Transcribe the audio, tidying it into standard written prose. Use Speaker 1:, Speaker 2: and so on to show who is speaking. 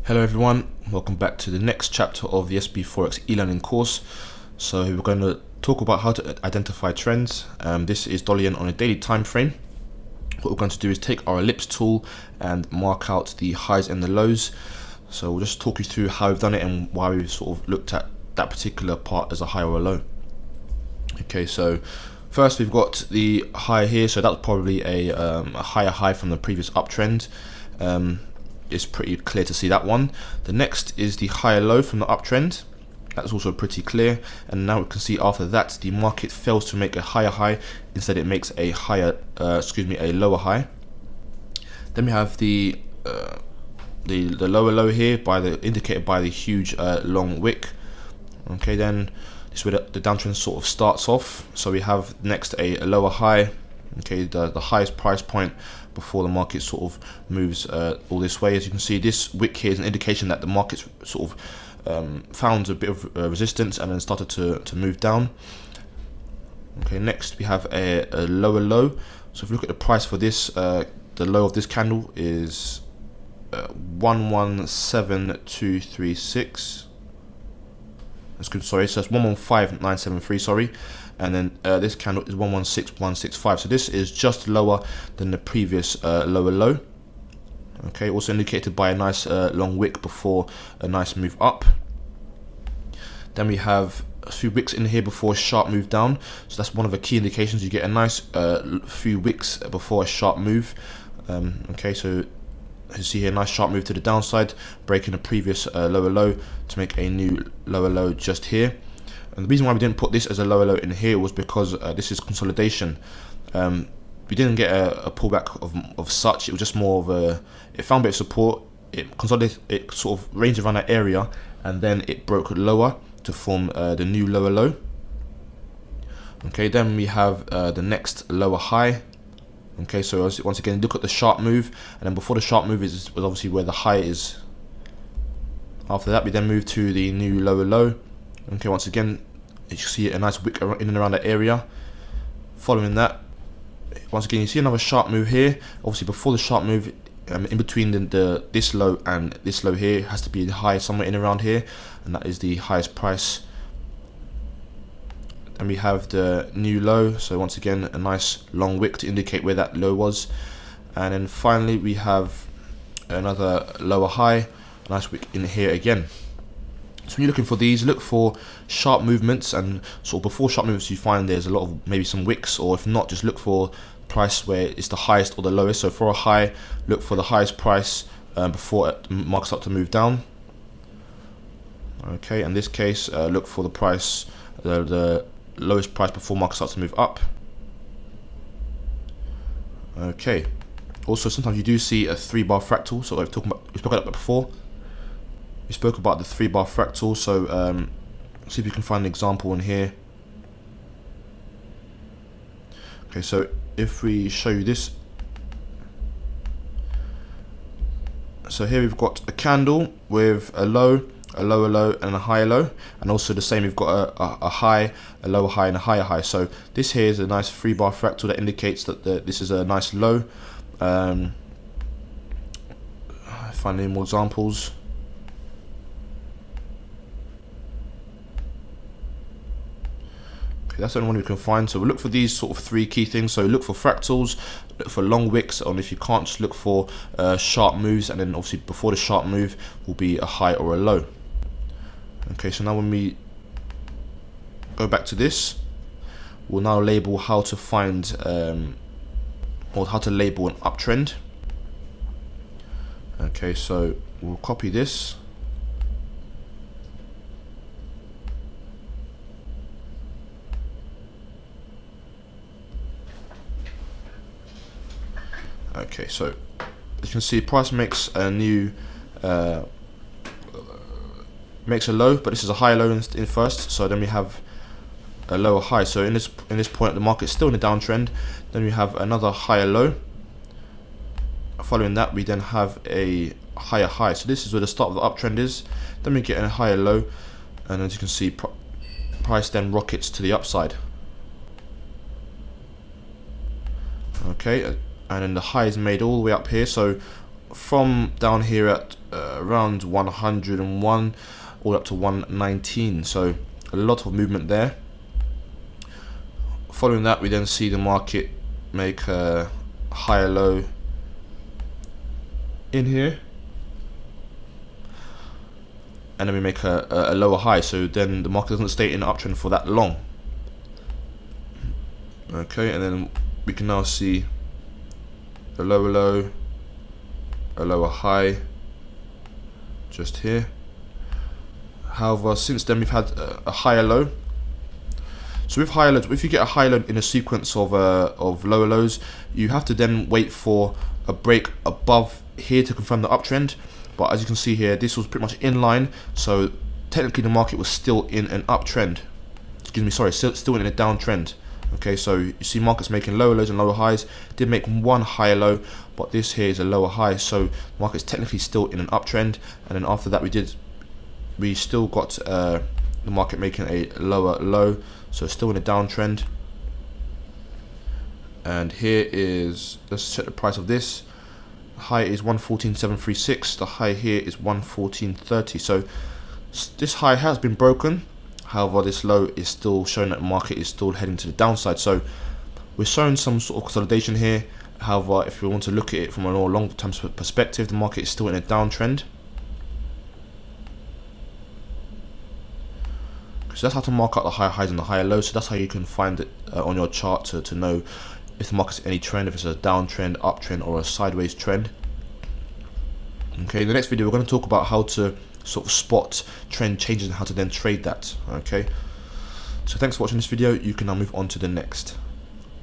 Speaker 1: Hello everyone, welcome back to the next chapter of the SB Forex e-learning course. So we're going to talk about how to identify trends. This is dollar yen on a daily time frame. What we're going to do is take our ellipse tool and mark out the highs and the lows. So we'll just talk you through how we've done it and why we've sort of looked at that particular part as a high or a low. Okay, so first we've got the high here, so that's probably a higher high from the previous uptrend. It's pretty clear to see that one. The next is the higher low from the uptrend. That's also pretty clear. And now we can see after that the market fails to make a higher high. Instead, it makes a a lower high. Then we have the lower low here, indicated by the huge long wick. Okay, then this is where the downtrend sort of starts off. So we have next a lower high. Okay, the highest price point before the market sort of moves all this way. As you can see, this wick here is an indication that the market's sort of found a bit of resistance and then started to move down. Okay, next we have a lower low. So if you look at the price for this, the low of this candle is 117236. That's good, sorry, so that's 115973, sorry. And then this candle is 116165. So this is just lower than the previous lower low. Okay, also indicated by a nice long wick before a nice move up. Then we have a few wicks in here before a sharp move down. So that's one of the key indications. You get a nice few wicks before a sharp move. Okay, so as you see here, nice sharp move to the downside, breaking the previous lower low to make a new lower low just here. And the reason why we didn't put this as a lower low in here was because this is consolidation. We didn't get a pullback of such. It was just more of it found a bit of support, it consolidated, it sort of ranged around that area, and then it broke lower to form the new lower low. Okay, then we have the next lower high. Okay, so once again, look at the sharp move, and then before the sharp move was obviously where the high is. After that, we then move to the new lower low. Okay, once again, you see a nice wick in and around that area. Following that, once again, you see another sharp move here. Obviously, before the sharp move, in between this low and this low here, has to be the high somewhere in around here, and that is the highest price. And we have the new low, so once again, a nice long wick to indicate where that low was. And then finally, we have another lower high, a nice wick in here again. So when you're looking for these, look for sharp movements, and sort of before sharp movements you find there's a lot of maybe some wicks, or if not, just look for price where it's the highest or the lowest. So for a high, look for the highest price before it marks up to move down. Okay, in this case, look for the price, the lowest price before market starts to move up. Okay, also sometimes you do see a 3-bar fractal, so we spoke about that before. We spoke about the 3-bar fractal, so see if you can find an example in here. Okay, so if we show you this, so here we've got a candle with a low, a lower low, and a higher low, and also the same, we've got a high, a lower high, and a higher high. So this here is a nice 3-bar fractal that indicates that this is a nice low. Find any more examples. That's the only one we can find. So we'll look for these sort of 3 key things. So look for fractals, look for long wicks, and if you can't, just look for sharp moves, and then obviously before the sharp move will be a high or a low. Okay, so now when we go back to this, we'll now label how to find or how to label an uptrend. Okay, so we'll copy this. Okay, so as you can see, price makes a new makes a low, but this is a high low in first. So then we have a lower high. So in this point, the market's still in a downtrend. Then we have another higher low. Following that, we then have a higher high. So this is where the start of the uptrend is. Then we get a higher low, and as you can see, price then rockets to the upside. Okay, and then the high is made all the way up here. So from down here at around 101 all up to 119. So a lot of movement there. Following that, we then see the market make a higher low in here, and then we make a lower high. So then the market doesn't stay in an uptrend for that long. Okay, and then we can now see a lower low, a lower high just here. However, since then we've had a higher low. So with higher lows, if you get a high low in a sequence of lower lows, you have to then wait for a break above here to confirm the uptrend. But as you can see here, this was pretty much in line, so technically the market was still in an uptrend. Excuse me, sorry, still in a downtrend. Okay, so you see markets making lower lows and lower highs. Did make one higher low, but this here is a lower high, so market's technically still in an uptrend. And then after that, we still got the market making a lower low, so still in a downtrend. And here is, let's check the price of this. The high is 114.736. The high here is 114.30. So this high has been broken. However, this low is still showing that the market is still heading to the downside. So we're showing some sort of consolidation here. However, if we want to look at it from a more long-term perspective, the market is still in a downtrend. So that's how to mark out the higher highs and the higher lows. So that's how you can find it on your chart to know if the market's in any trend, if it's a downtrend, uptrend, or a sideways trend. Okay, in the next video we're going to talk about how to sort of spot trend changes and how to then trade that. Okay, so thanks for watching this video. You can now move on to the next.